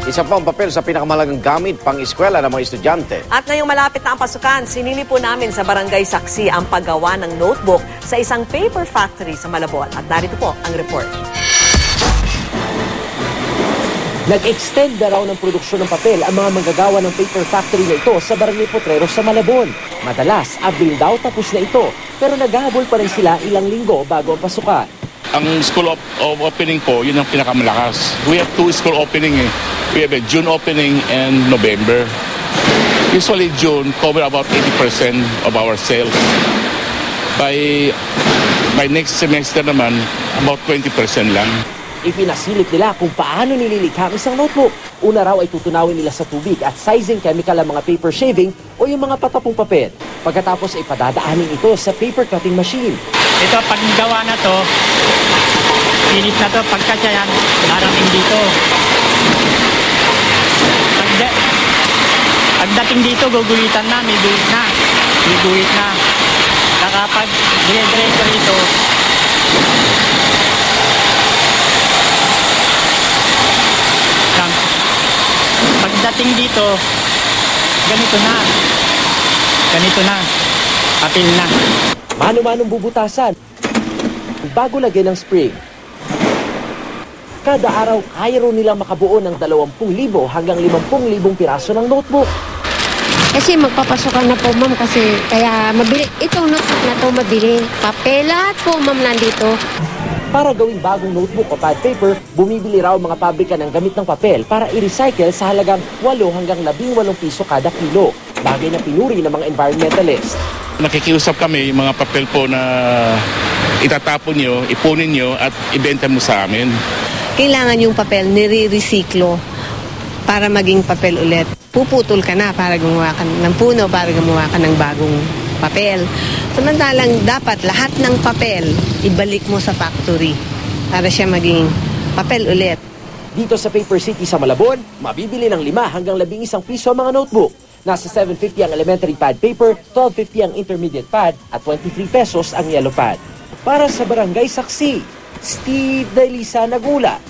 Isa po ang papel sa pinakamalagang gamit pang-eskwela ng mga estudyante. At ngayong malapit na ang pasukan, sinili po namin sa Barangay Saksi ang paggawa ng notebook sa isang paper factory sa Malabon. At narito po ang report. Nag-extend na raw ng produksyon ng papel ang mga manggagawa ng paper factory na ito sa Barangay Potreros sa Malabon. Madalas, Abril daw tapos na ito, pero naghahabol pa rin sila ilang linggo bago ang pasukan. Ang school of opening po, yun ang pinakamalakas. We have 2 school opening eh. We have a June opening and November. Usually June cover about 80% of our sales. By next semester naman, about 20% lang. Ipinasilip nila kung paano nililikha ang isang notebook. Una raw ay tutunawin nila sa tubig at sizing chemical ang mga paper shaving o yung mga patapong papel. Pagkatapos ay padadaanin ito sa paper cutting machine. Ito, pag gawa na to, finish na to, pagkatya yan, darating dito. Pagdating dito, gugulitan na, may guhit na. May guhit na. Nakapag dire-diretso rito, pagdating dito, ganito na. Ganito na. Papel na. Mano-manong bubutasan bago lagyan ng spring. Kada araw, kaya rin nilang makabuo ng 20,000 hanggang 50,000 piraso ng notebook. Kasi magpapasukan na po, ma'am, kasi kaya mabili. Itong notebook na to mabili. Papelat po, ma'am, nandito. Para gawing bagong notebook o pad paper, bumibili raw mga pabrika ng gamit ng papel para i-recycle sa halagang 8 hanggang 18 piso kada kilo. Bagay na pinuri ng mga environmentalist. Nakikiusap kami, mga papel po na itatapon nyo, ipunin nyo at ibenta mo sa amin. Kailangan yung papel nire-recyclo para maging papel ulit. Puputol ka na para gumawa ka ng puno, para gumawa ka ng bagong papel. Samantalang dapat lahat ng papel ibalik mo sa factory para siya maging papel ulit. Dito sa Paper City sa Malabon, mabibili ng 5 hanggang 11 piso ang mga notebook. Nasa 750 ang elementary pad paper, 1250 ang intermediate pad, at 23 pesos ang yellow pad. Para sa Barangay Saksi, Steve Dailisa Nagula,